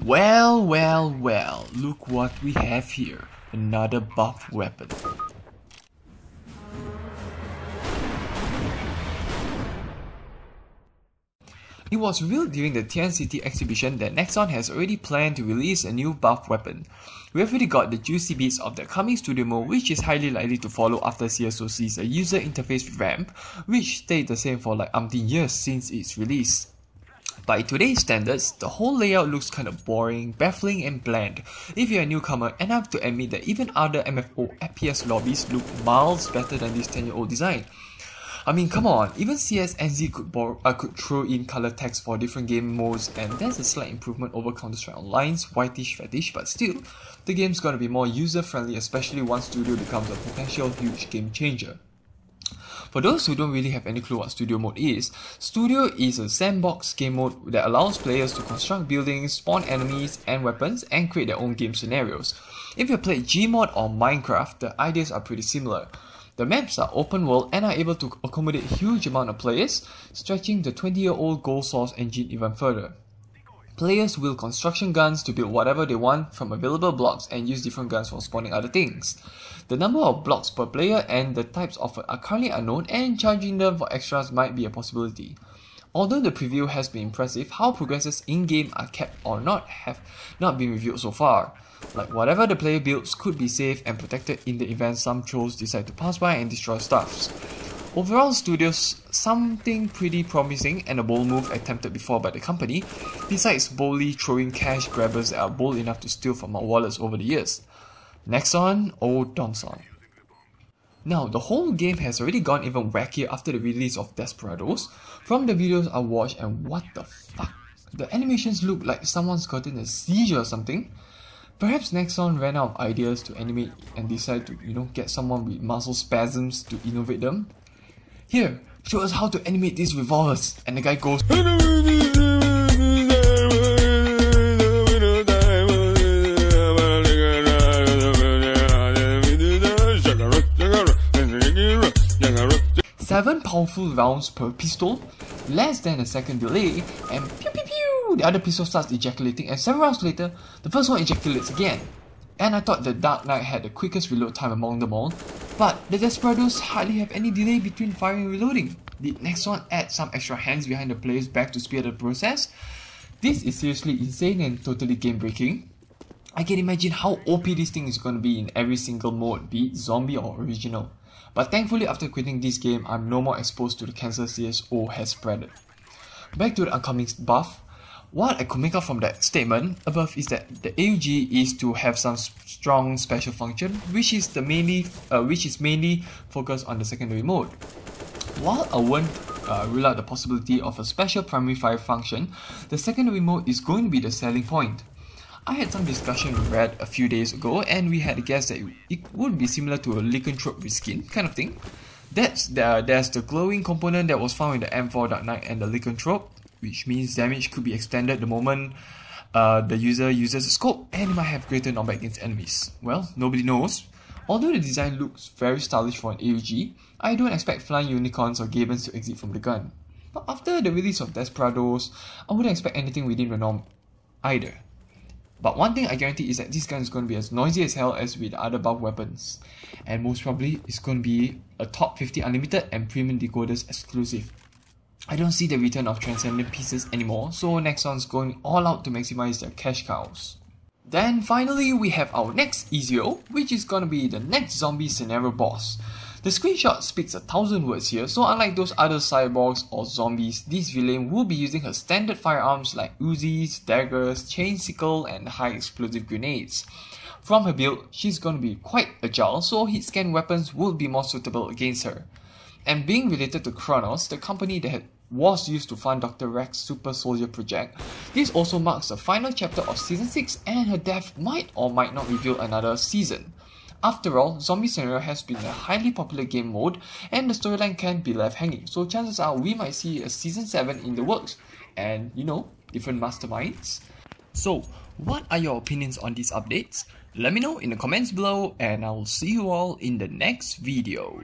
Well, look what we have here. Another buff weapon. It was revealed during the TNCT exhibition that Nexon has already planned to release a new buff weapon. We have already got the juicy bits of the coming studio mode, which is highly likely to follow after CSO sees a user interface revamp, which stayed the same for like umpteen years since its release. By today's standards, the whole layout looks kinda boring, baffling and bland if you're a newcomer, and I have to admit that even other MFO FPS lobbies look miles better than this 10-year-old design. I mean, come on, even CSNZ could throw in color text for different game modes, and that's a slight improvement over Counter-Strike Online's whitish fetish, but still, the game's gonna be more user-friendly, especially once Studio becomes a potential huge game changer. For those who don't really have any clue what Studio Mode is, Studio is a sandbox game mode that allows players to construct buildings, spawn enemies and weapons, and create their own game scenarios. If you played Gmod or Minecraft, the ideas are pretty similar. The maps are open world and are able to accommodate a huge amount of players, stretching the 20-year-old goal source engine even further. Players wield construction guns to build whatever they want from available blocks and use different guns for spawning other things. The number of blocks per player and the types offered are currently unknown, and charging them for extras might be a possibility. Although the preview has been impressive, how progresses in-game are kept or not have not been revealed so far. Like whatever the player builds could be safe and protected in the event some trolls decide to pass by and destroy stuffs. Overall, Studio's something pretty promising and a bold move attempted before by the company, besides boldly throwing cash grabbers that are bold enough to steal from our wallets over the years. Nexon or Donson. Now, the whole game has already gone even wackier after the release of Desperados. From the videos I watched, and what the fuck? The animations look like someone's gotten a seizure or something. Perhaps Nexon ran out of ideas to animate and decided to, get someone with muscle spasms to innovate them. Here, show us how to animate these revolvers. And the guy goes 7 powerful rounds per pistol, less than a second delay, and pew pew pew, the other pistol starts ejaculating, and 7 rounds later, the first one ejaculates again. And I thought the Dark Knight had the quickest reload time among them all, but the Desperados hardly have any delay between firing and reloading. Did Nexon add some extra hands behind the player's back to speed up the process? This is seriously insane and totally game breaking. I can imagine how OP this thing is going to be in every single mode, be it zombie or original. But thankfully, after quitting this game, I'm no more exposed to the cancer CSO has spread. Back to the upcoming buff. What I could make out from that statement above is that the AUG is to have some strong special function, which is mainly focused on the secondary mode. While I won't rule out the possibility of a special primary fire function, the secondary mode is going to be the selling point. I had some discussion with Red a few days ago, and we had a guess that it would be similar to a lycanthrope reskin kind of thing. There's the glowing component that was found in the M4 Dark Knight and the lycanthrope, which means damage could be extended the moment the user uses a scope, and it might have greater knockback against enemies. Well, nobody knows. Although the design looks very stylish for an AUG, I don't expect flying unicorns or Gabens to exit from the gun. But after the release of Desperados, I wouldn't expect anything within the norm either. But one thing I guarantee is that this gun is going to be as noisy as hell as with other buff weapons. And most probably, it's going to be a top 50 unlimited and premium decoders exclusive. I don't see the return of transcendent pieces anymore, so Nexon's going all out to maximize their cash cows. Then finally, we have our next EZO, which is going to be the next zombie scenario boss. The screenshot speaks 1,000 words here, so unlike those other cyborgs or zombies, this villain will be using her standard firearms like Uzis, daggers, chain sickle, and high explosive grenades. From her build, she's going to be quite agile, so hit scan weapons will be more suitable against her. And being related to Kronos, the company that was used to fund Dr. Rex's Super Soldier project, this also marks the final chapter of Season 6, and her death might or might not reveal another season. After all, Zombie Scenario has been a highly popular game mode, and the storyline can't be left hanging, so chances are we might see a Season 7 in the works, and different masterminds. So, what are your opinions on these updates? Let me know in the comments below, and I'll see you all in the next video.